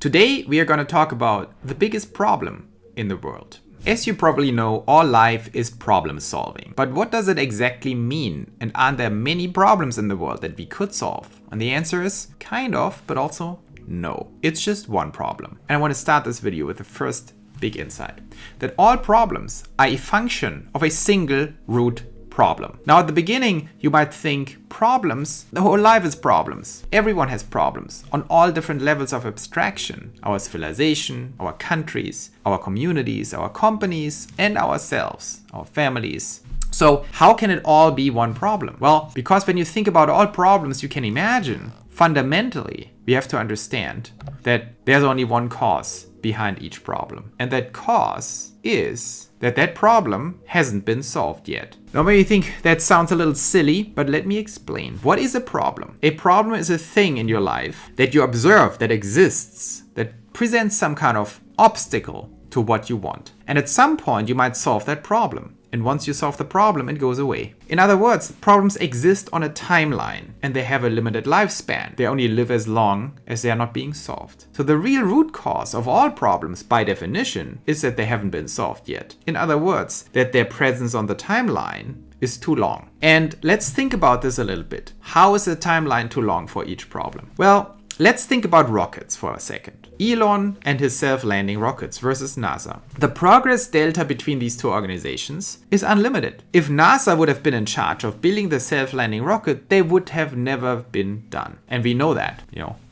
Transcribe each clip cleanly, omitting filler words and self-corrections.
Today we are going to talk about the biggest problem in the world. As you probably know, all life is problem solving. But what does it exactly mean? And aren't there many problems in the world that we could solve? And the answer is kind of, but also no. It's just one problem. And I want to start this video with the first big insight. That all problems are a function of a single root problem. Now at the beginning, you might think problems, the whole life is problems. Everyone has problems on all different levels of abstraction. Our civilization, our countries, our communities, our companies, and ourselves, our families. So how can it all be one problem? Well, because when you think about all problems you can imagine, fundamentally, we have to understand that there's only one cause behind each problem. And that cause is that problem hasn't been solved yet. Now maybe you think that sounds a little silly, but let me explain. What is a problem? A problem is a thing in your life that you observe that exists, that presents some kind of obstacle to what you want. And at some point you might solve that problem. And once you solve the problem, it goes away. In other words, problems exist on a timeline and they have a limited lifespan. They only live as long as they are not being solved. So the real root cause of all problems, by definition, is that they haven't been solved yet. In other words, that their presence on the timeline is too long. And let's think about this a little bit. How is the timeline too long for each problem? Well, let's think about rockets for a second. Elon and his self-landing rockets versus NASA. The progress delta between these two organizations is unlimited. If NASA would have been in charge of building the self-landing rocket, they would have never been done. And we know that,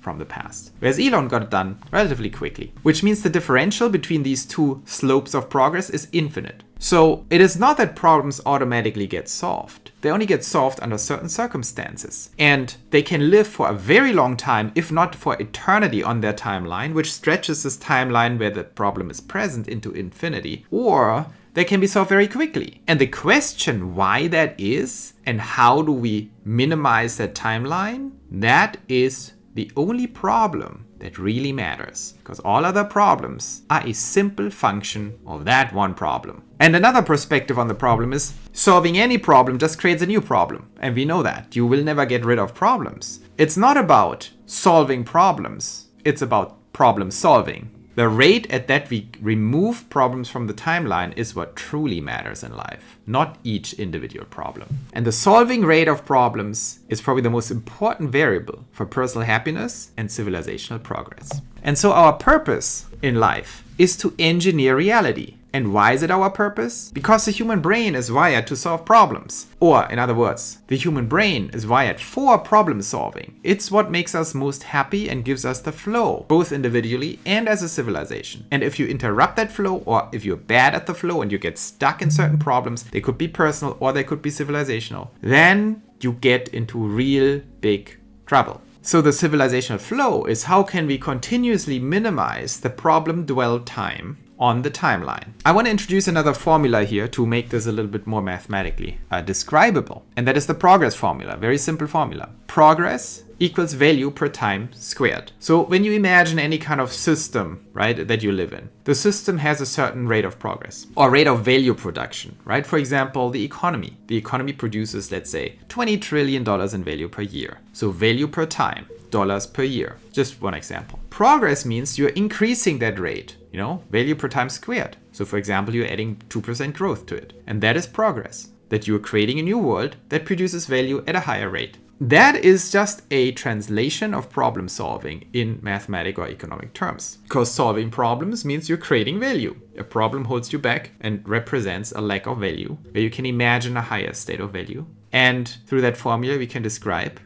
from the past. Whereas Elon got it done relatively quickly, which means the differential between these two slopes of progress is infinite. So it is not that problems automatically get solved. They only get solved under certain circumstances. And they can live for a very long time, if not for eternity on their timeline, which stretches this timeline where the problem is present into infinity. Or they can be solved very quickly. And the question why that is and how do we minimize that timeline, that is the only problem that really matters, because all other problems are a simple function of that one problem. And another perspective on the problem is solving any problem just creates a new problem. And we know that. You will never get rid of problems. It's not about solving problems. It's about problem solving. The rate at that we remove problems from the timeline is what truly matters in life, not each individual problem. And the solving rate of problems is probably the most important variable for personal happiness and civilizational progress. And so our purpose in life is to engineer reality. And why is it our purpose? Because the human brain is wired to solve problems. Or, in other words, the human brain is wired for problem solving. It's what makes us most happy and gives us the flow, both individually and as a civilization. And if you interrupt that flow, or if you're bad at the flow and you get stuck in certain problems, they could be personal or they could be civilizational, then you get into real big trouble. So the civilizational flow is how can we continuously minimize the problem dwell time on the timeline. I want to introduce another formula here to make this a little bit more mathematically describable. And that is the progress formula, very simple formula. Progress equals value per time squared. So when you imagine any kind of system, right, that you live in, the system has a certain rate of progress or rate of value production, right? For example, the economy. The economy produces, let's say, $20 trillion in value per year. So value per time, dollars per year. Just one example. Progress means you're increasing that rate, value per time squared. So for example, you're adding 2% growth to it. And that is progress, that you're creating a new world that produces value at a higher rate. That is just a translation of problem solving in mathematical or economic terms. Because solving problems means you're creating value. A problem holds you back and represents a lack of value, where you can imagine a higher state of value. And through that formula, we can describe,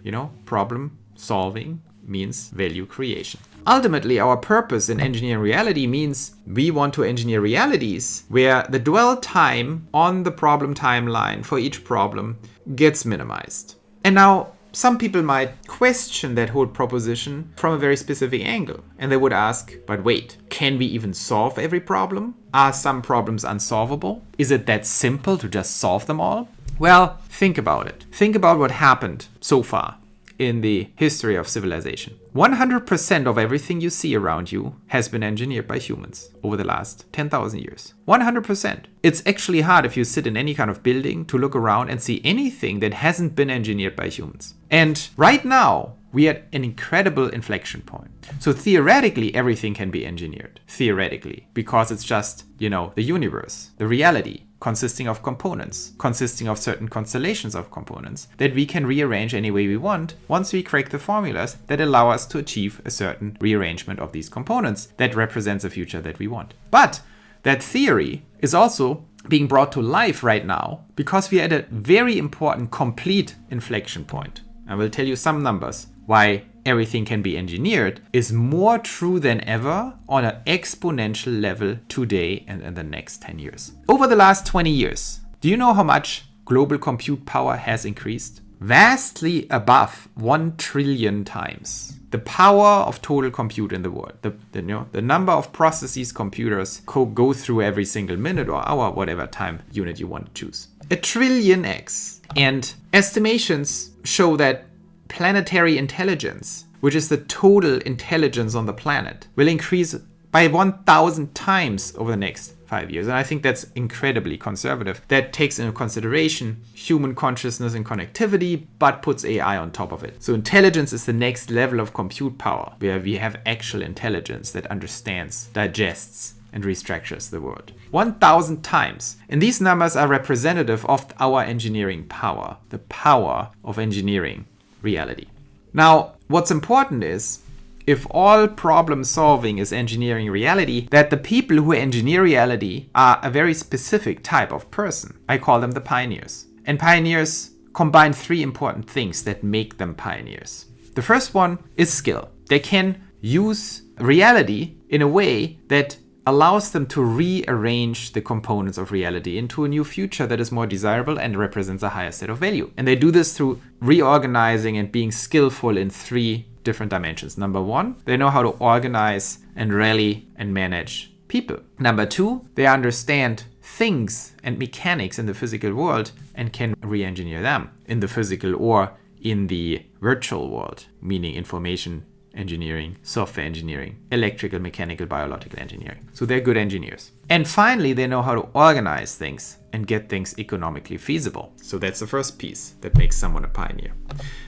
problem solving means value creation. Ultimately, our purpose in engineering reality means we want to engineer realities where the dwell time on the problem timeline for each problem gets minimized. And now, some people might question that whole proposition from a very specific angle. And they would ask, but wait, can we even solve every problem? Are some problems unsolvable? Is it that simple to just solve them all? Well, think about it. Think about what happened so far in the history of civilization. 100% of everything you see around you has been engineered by humans over the last 10,000 years. 100%. It's actually hard if you sit in any kind of building to look around and see anything that hasn't been engineered by humans. And right now, we are at an incredible inflection point. So theoretically, everything can be engineered. Theoretically, because it's just, the universe, the reality, consisting of components, consisting of certain constellations of components that we can rearrange any way we want once we crack the formulas that allow us to achieve a certain rearrangement of these components that represents a future that we want. But that theory is also being brought to life right now because we are at a very important complete inflection point. I will tell you some numbers why everything can be engineered is more true than ever on an exponential level today and in the next 10 years. Over the last 20 years, do you know how much global compute power has increased? Vastly above 1 trillion times. The power of total compute in the world, the number of processes computers go through every single minute or hour, whatever time unit you want to choose. 1 trillion X. And estimations show that planetary intelligence, which is the total intelligence on the planet, will increase by 1,000 times over the next 5 years. And I think that's incredibly conservative. That takes into consideration human consciousness and connectivity, but puts AI on top of it. So intelligence is the next level of compute power, where we have actual intelligence that understands, digests, and restructures the world. 1,000 times. And these numbers are representative of our engineering power, the power of engineering reality. Now, what's important is, if all problem solving is engineering reality, that the people who engineer reality are a very specific type of person. I call them the pioneers. And pioneers combine 3 important things that make them pioneers. The first one is skill. They can use reality in a way that allows them to rearrange the components of reality into a new future that is more desirable and represents a higher set of value. And they do this through reorganizing and being skillful in 3 different dimensions. Number 1, they know how to organize and rally and manage people. Number 2, they understand things and mechanics in the physical world and can re-engineer them in the physical or in the virtual world, meaning information engineering, software engineering, electrical, mechanical, biological engineering. So they're good engineers. And finally, they know how to organize things and get things economically feasible. So that's the first piece that makes someone a pioneer.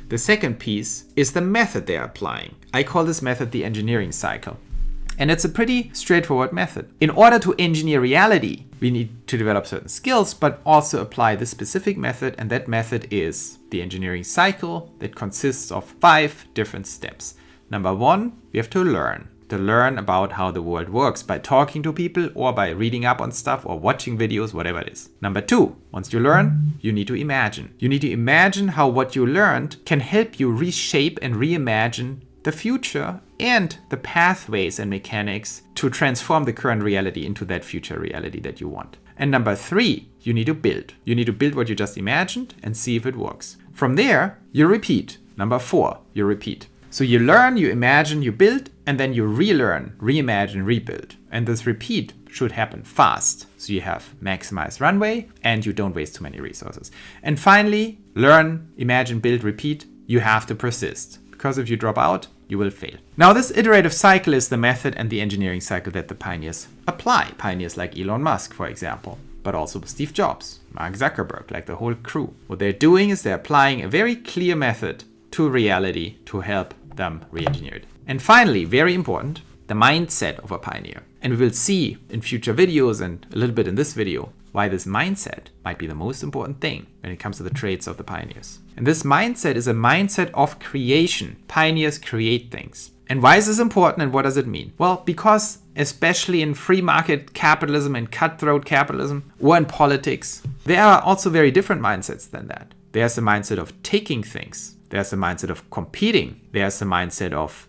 The second piece is the method they're applying. I call this method the engineering cycle. And it's a pretty straightforward method. In order to engineer reality, we need to develop certain skills, but also apply this specific method. And that method is the engineering cycle that consists of 5 different steps. Number 1, we have to learn about how the world works by talking to people or by reading up on stuff or watching videos, whatever it is. Number 2, once you learn, you need to imagine. You need to imagine how what you learned can help you reshape and reimagine the future and the pathways and mechanics to transform the current reality into that future reality that you want. And number 3, you need to build. You need to build what you just imagined and see if it works. From there, you repeat. Number 4, you repeat. So you learn, you imagine, you build, and then you relearn, reimagine, rebuild. And this repeat should happen fast. So you have maximized runway and you don't waste too many resources. And finally, learn, imagine, build, repeat. You have to persist, because if you drop out, you will fail. Now, this iterative cycle is the method and the engineering cycle that the pioneers apply. Pioneers like Elon Musk, for example, but also Steve Jobs, Mark Zuckerberg, like the whole crew. What they're doing is they're applying a very clear method to reality to help them re-engineer it. And finally, very important, the mindset of a pioneer. And we will see in future videos and a little bit in this video why this mindset might be the most important thing when it comes to the traits of the pioneers. And this mindset is a mindset of creation. Pioneers create things. And why is this important and what does it mean? Well, because especially in free market capitalism and cutthroat capitalism or in politics, there are also very different mindsets than that. There's the mindset of taking things. There's the mindset of competing. There's the mindset of,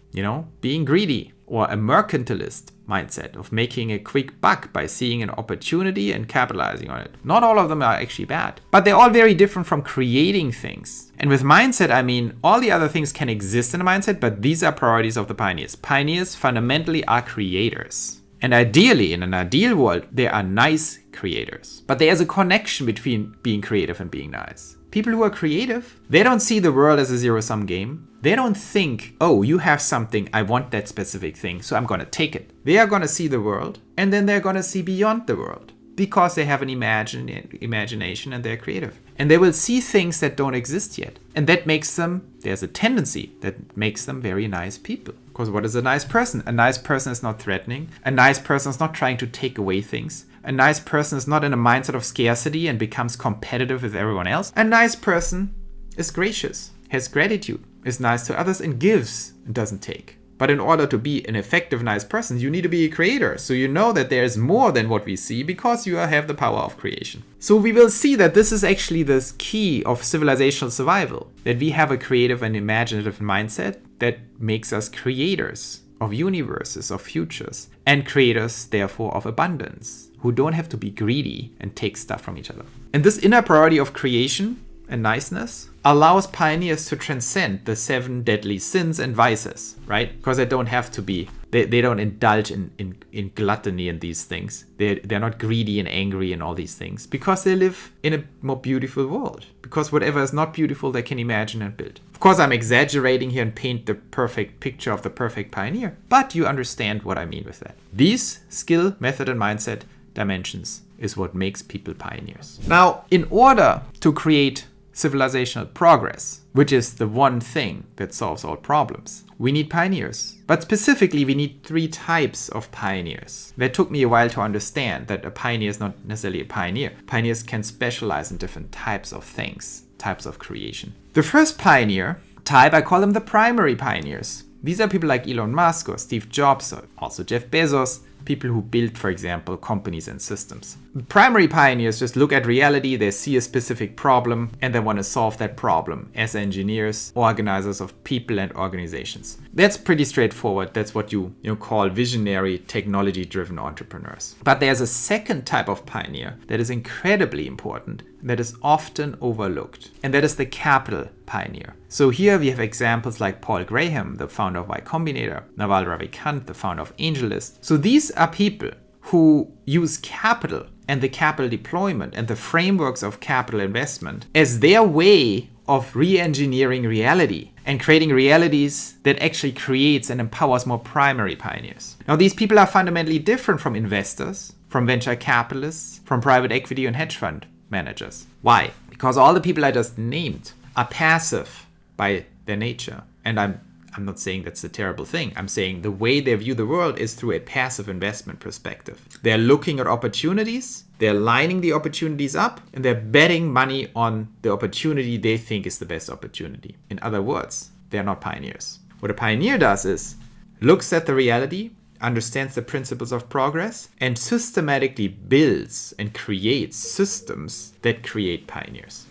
being greedy, or a mercantilist mindset of making a quick buck by seeing an opportunity and capitalizing on it. Not all of them are actually bad, but they're all very different from creating things. And with mindset, I mean, all the other things can exist in a mindset, but these are priorities of the pioneers. Pioneers fundamentally are creators. And ideally, in an ideal world, they are nice creators. But there's a connection between being creative and being nice. People who are creative, they don't see the world as a zero-sum game. They don't think, oh, you have something, I want that specific thing, so I'm going to take it. They are going to see the world, and then they're going to see beyond the world. because they have an imagination and they're creative. And they will see things that don't exist yet. And that makes them, there's a tendency that makes them very nice people. Because what is a nice person? A nice person is not threatening. A nice person is not trying to take away things. A nice person is not in a mindset of scarcity and becomes competitive with everyone else. A nice person is gracious, has gratitude, is nice to others and gives and doesn't take. But in order to be an effective, nice person, you need to be a creator. So you know that there is more than what we see because you have the power of creation. So we will see that this is actually the key of civilizational survival, that we have a creative and imaginative mindset that makes us creators of universes, of futures, and creators, therefore, of abundance, who don't have to be greedy and take stuff from each other. And this inner priority of creation and niceness allows pioneers to transcend the 7 deadly sins and vices, right? Because they don't have to be, they don't indulge in gluttony and these things. They're not greedy and angry and all these things because they live in a more beautiful world. Because whatever is not beautiful, they can imagine and build. Of course, I'm exaggerating here and paint the perfect picture of the perfect pioneer, but you understand what I mean with that. These skill, method, and mindset dimensions is what makes people pioneers. Now, in order to create civilizational progress, which is the one thing that solves all problems, we need pioneers. But specifically, we need 3 types of pioneers. That took me a while to understand that a pioneer is not necessarily a pioneer. Pioneers can specialize in different types of things, types of creation. The first pioneer type, I call them the primary pioneers. These are people like Elon Musk or Steve Jobs or also Jeff Bezos, people who build, for example, companies and systems. Primary pioneers just look at reality, they see a specific problem, and they want to solve that problem as engineers, organizers of people and organizations. That's pretty straightforward. That's what you call visionary, technology-driven entrepreneurs. But there's a second type of pioneer that is incredibly important, that is often overlooked, and that is the capital pioneer. So here we have examples like Paul Graham, the founder of Y Combinator, Naval Ravikant, the founder of AngelList. So these are people who use capital and the capital deployment and the frameworks of capital investment as their way of re-engineering reality and creating realities that actually creates and empowers more primary pioneers. Now, these people are fundamentally different from investors, from venture capitalists, from private equity and hedge fund managers. Why? Because all the people I just named are passive by their nature. And I'm not saying that's a terrible thing. I'm saying the way they view the world is through a passive investment perspective. They're looking at opportunities, they're lining the opportunities up, and they're betting money on the opportunity they think is the best opportunity. In other words, they're not pioneers. What a pioneer does is looks at the reality, understands the principles of progress, and systematically builds and creates systems that create pioneers.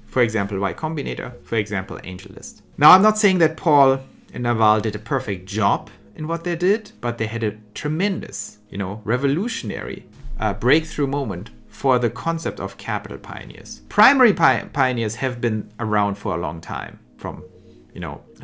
For example, Y Combinator, for example, AngelList. Now, I'm not saying that Paul and Naval did a perfect job in what they did, but they had a tremendous, revolutionary breakthrough moment for the concept of capital pioneers. Primary pioneers have been around for a long time, from,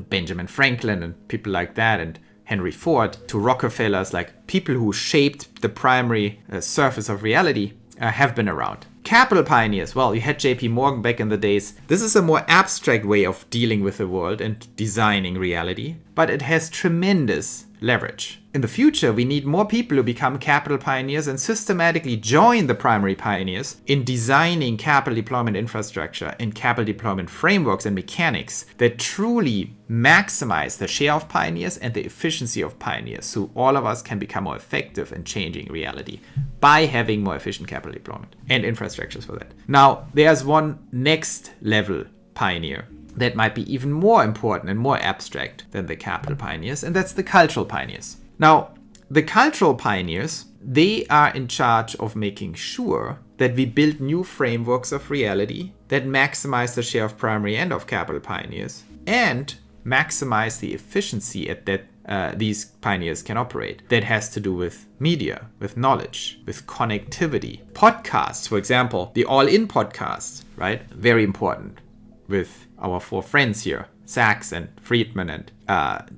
Benjamin Franklin and people like that, and Henry Ford, to Rockefellers, like people who shaped the primary surface of reality have been around. Capital pioneers, well, you had JP Morgan back in the days. This is a more abstract way of dealing with the world and designing reality, but it has tremendous leverage. In the future, we need more people who become capital pioneers and systematically join the primary pioneers in designing capital deployment infrastructure and capital deployment frameworks and mechanics that truly maximize the share of pioneers and the efficiency of pioneers, so all of us can become more effective in changing reality by having more efficient capital deployment and infrastructures for that. Now, there's one next level pioneer that might be even more important and more abstract than the capital pioneers, and that's the cultural pioneers. Now, the cultural pioneers, they are in charge of making sure that we build new frameworks of reality that maximize the share of primary and of capital pioneers and maximize the efficiency at that these pioneers can operate. That has to do with media, with knowledge, with connectivity. Podcasts, for example, the All-In podcast, right? Very important with our 4 friends here, Sachs and Friedman and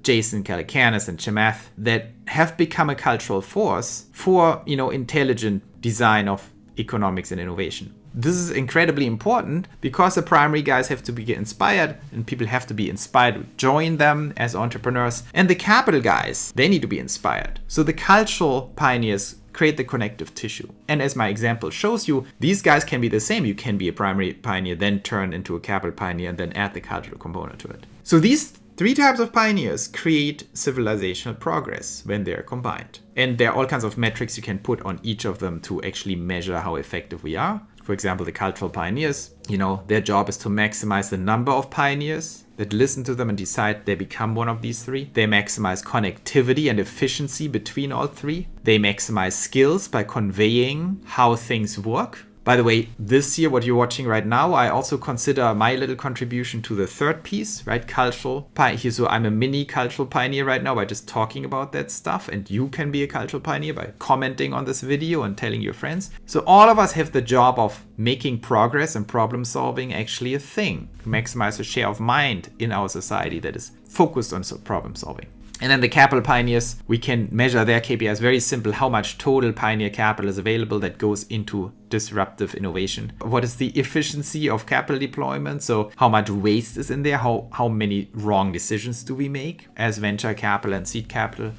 Jason Calacanis and Chamath, that have become a cultural force for, intelligent design of economics and innovation. This is incredibly important because the primary guys have to be inspired and people have to be inspired to join them as entrepreneurs. And the capital guys, they need to be inspired. So the cultural pioneers create the connective tissue. And as my example shows you, these guys can be the same. You can be a primary pioneer, then turn into a capital pioneer, and then add the cultural component to it. So these three types of pioneers create civilizational progress when they're combined. And there are all kinds of metrics you can put on each of them to actually measure how effective we are. For example, the cultural pioneers, their job is to maximize the number of pioneers that listen to them and decide they become one of these three. They maximize connectivity and efficiency between all three. They maximize skills by conveying how things work. By the way, this year, what you're watching right now, I also consider my little contribution to the third piece, right? Cultural pioneer. So I'm a mini cultural pioneer right now by just talking about that stuff. And you can be a cultural pioneer by commenting on this video and telling your friends. So all of us have the job of making progress and problem solving actually a thing. Maximize the share of mind in our society that is focused on problem solving. And then the capital pioneers, we can measure their KPIs. Very simple. How much total pioneer capital is available that goes into disruptive innovation? What is the efficiency of capital deployment? So how much waste is in there? How many wrong decisions do we make as venture capital and seed capital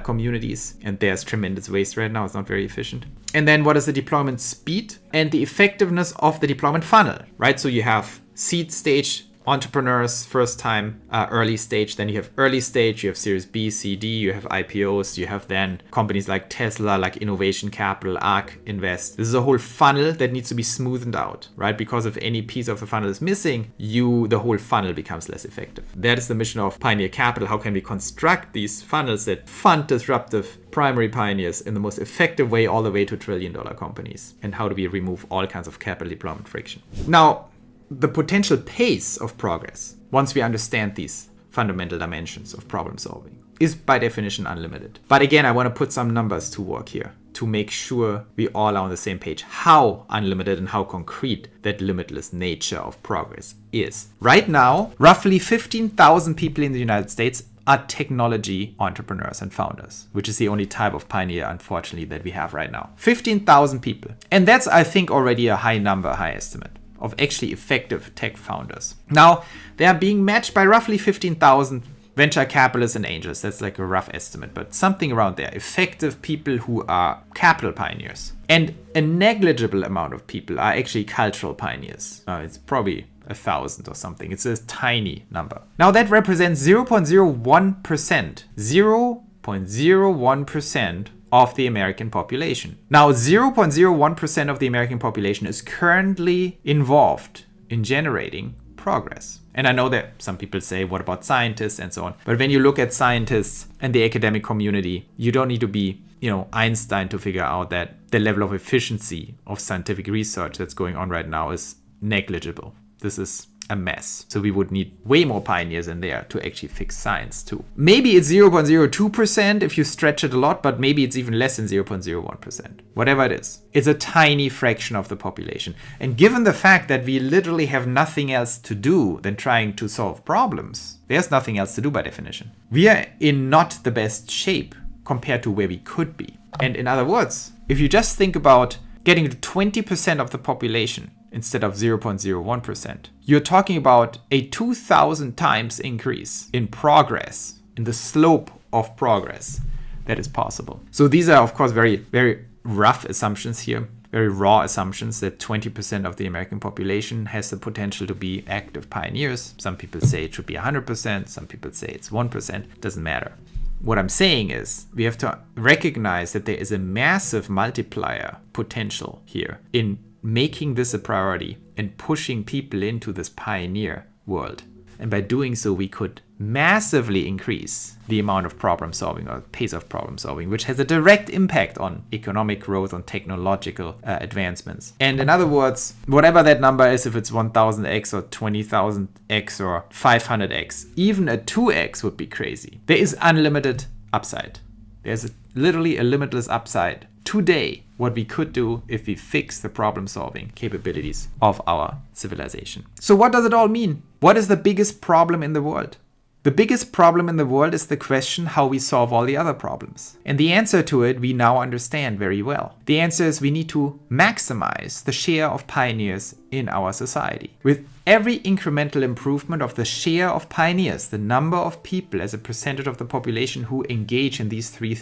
communities? And there's tremendous waste right now. It's not very efficient. And then what is the deployment speed and the effectiveness of the deployment funnel, right? So you have seed stage entrepreneurs, first time, early stage. Then you have early stage, you have Series B, C, D, you have IPOs, you have then companies like Tesla, like Innovation Capital, ARK Invest. This is a whole funnel that needs to be smoothened out, right? Because if any piece of the funnel is missing, the whole funnel becomes less effective. That is the mission of Pioneer Capital. How can we construct these funnels that fund disruptive primary pioneers in the most effective way all the way to trillion-dollar companies? And how do we remove all kinds of capital deployment friction? Now, the potential pace of progress, once we understand these fundamental dimensions of problem solving, is by definition unlimited. But again, I want to put some numbers to work here to make sure we all are on the same page how unlimited and how concrete that limitless nature of progress is. Right now, roughly 15,000 people in the United States are technology entrepreneurs and founders, which is the only type of pioneer, unfortunately, that we have right now. 15,000 people. And that's, I think, already a high number, high estimate of actually effective tech founders. Now, they are being matched by roughly 15,000 venture capitalists and angels. That's like a rough estimate, but something around there. Effective people who are capital pioneers. And a negligible amount of people are actually cultural pioneers. It's probably 1,000 or something. It's a tiny number. Now, that represents 0.01%. 0.01% of the American population. Now, 0.01% of the American population is currently involved in generating progress. And I know that some people say, what about scientists and so on? But when you look at scientists and the academic community, you don't need to be, Einstein to figure out that the level of efficiency of scientific research that's going on right now is negligible. This is a mess. So we would need way more pioneers in there to actually fix science too. Maybe it's 0.02% if you stretch it a lot, but maybe it's even less than 0.01%. Whatever it is, it's a tiny fraction of the population. And given the fact that we literally have nothing else to do than trying to solve problems, there's nothing else to do by definition. We are in not the best shape compared to where we could be. And in other words, if you just think about getting to 20% of the population instead of 0.01%, you're talking about a 2,000 times increase in progress, in the slope of progress that is possible. So these are, of course, very, very rough assumptions here, very raw assumptions that 20% of the American population has the potential to be active pioneers. Some people say it should be 100%, some people say it's 1%, doesn't matter. What I'm saying is we have to recognize that there is a massive multiplier potential here in making this a priority and pushing people into this pioneer world. And by doing so, we could massively increase the amount of problem solving or pace of problem solving, which has a direct impact on economic growth, on technological advancements. And in other words, whatever that number is, if it's 1,000x or 20,000x or 500x, even a 2x would be crazy. There is unlimited upside. There's literally a limitless upside today, what we could do if we fix the problem-solving capabilities of our civilization. So what does it all mean? What is the biggest problem in the world? The biggest problem in the world is the question how we solve all the other problems. And the answer to it we now understand very well. The answer is we need to maximize the share of pioneers in our society. With every incremental improvement of the share of pioneers, the number of people as a percentage of the population who engage in these three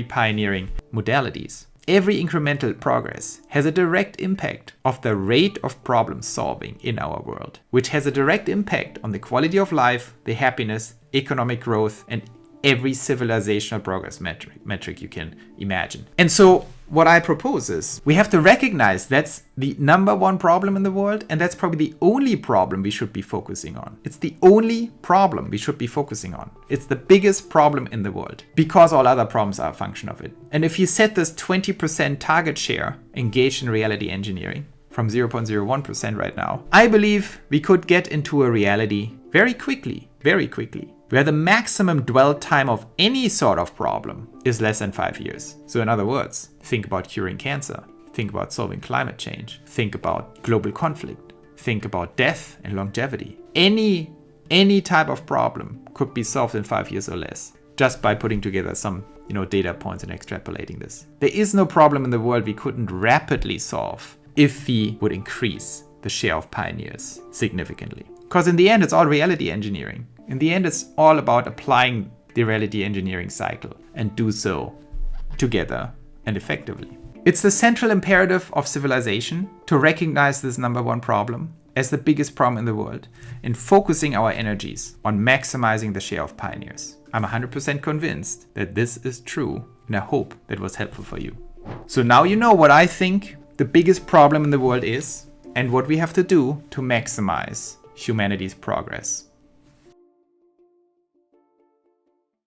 pioneering modalities, every incremental progress has a direct impact of the rate of problem solving in our world, which has a direct impact on the quality of life, the happiness, economic growth, and every civilizational progress metric you can imagine. And so what I propose is we have to recognize that's the number one problem in the world, and that's probably the only problem we should be focusing on. It's the only problem we should be focusing on. It's the biggest problem in the world because all other problems are a function of it. And if you set this 20% target share engaged in reality engineering from 0.01% right now, I believe we could get into a reality very quickly, where the maximum dwell time of any sort of problem is less than 5 years. So in other words, think about curing cancer, think about solving climate change, think about global conflict, think about death and longevity. Any type of problem could be solved in 5 years or less, just by putting together some data points and extrapolating this. There is no problem in the world we couldn't rapidly solve if we would increase the share of pioneers significantly. Because in the end, it's all reality engineering. In the end, it's all about applying the reality engineering cycle and do so together and effectively. It's the central imperative of civilization to recognize this number one problem as the biggest problem in the world and focusing our energies on maximizing the share of pioneers. I'm 100% convinced that this is true, and I hope that was helpful for you. So now you know what I think the biggest problem in the world is and what we have to do to maximize humanity's progress.